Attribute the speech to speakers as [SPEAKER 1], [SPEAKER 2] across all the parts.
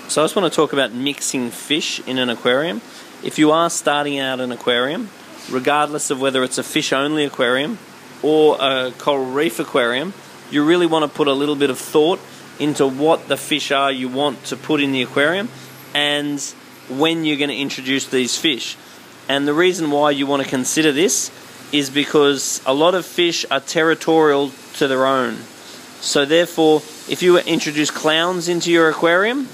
[SPEAKER 1] So I just want to talk about mixing fish in an aquarium. If you are starting out an aquarium, regardless of whether it's a fish-only aquarium or a coral reef aquarium, you really want to put a little bit of thought into what the fish are you want to put in the aquarium and when you're going to introduce these fish. And the reason why you want to consider this is because a lot of fish are territorial to their own. So therefore, if you introduce clowns into your aquarium,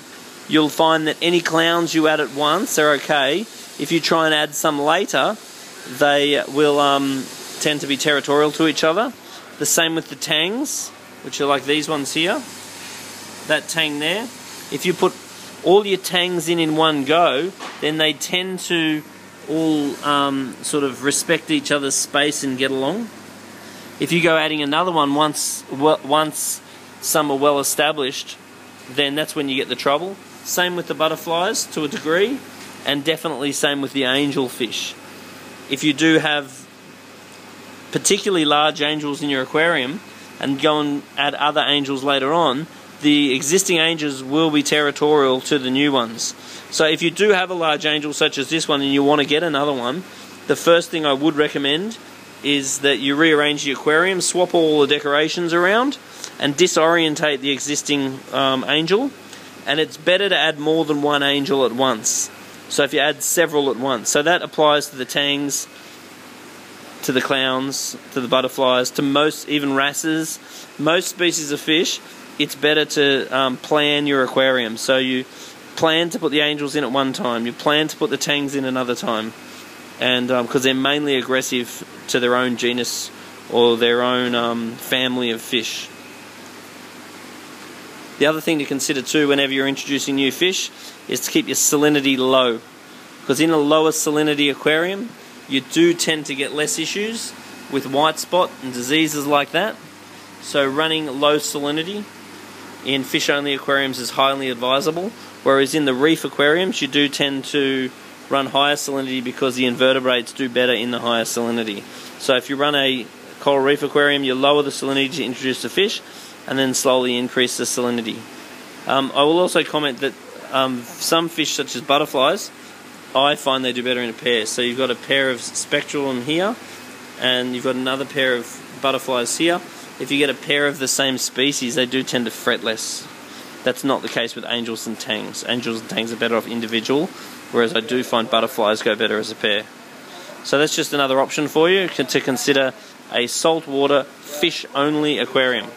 [SPEAKER 1] you'll find that any clowns you add at once are okay. If you try and add some later, they will tend to be territorial to each other. The same with the tangs, which are like these ones here. That tang there. If you put all your tangs in one go, then they tend to all sort of respect each other's space and get along. If you go adding another one once some are well established, then that's when you get the trouble. Same with the butterflies to a degree, and definitely same with the angelfish. If you do have particularly large angels in your aquarium and go and add other angels later on, the existing angels will be territorial to the new ones. So if you do have a large angel such as this one and you want to get another one, the first thing I would recommend is that you rearrange the aquarium, swap all the decorations around and disorientate the existing angel. And it's better to add more than one angel at once. So if you add several at once. So that applies to the tangs, to the clowns, to the butterflies, to most, even wrasses, most species of fish. It's better to plan your aquarium. So you plan to put the angels in at one time. You plan to put the tangs in another time. And because they're mainly aggressive to their own genus or their own family of fish. The other thing to consider too whenever you're introducing new fish is to keep your salinity low. Because in a lower salinity aquarium, you do tend to get less issues with white spot and diseases like that. So running low salinity in fish-only aquariums is highly advisable. Whereas in the reef aquariums, you do tend to run higher salinity because the invertebrates do better in the higher salinity. So if you run a coral reef aquarium, you lower the salinity to introduce the fish, and then slowly increase the salinity. I will also comment that some fish, such as butterflies, I find they do better in a pair. So you've got a pair of spectral here, and you've got another pair of butterflies here. If you get a pair of the same species, they do tend to fret less. That's not the case with angels and tangs. Angels and tangs are better off individual, whereas I do find butterflies go better as a pair. So that's just another option for you to consider a saltwater fish-only aquarium.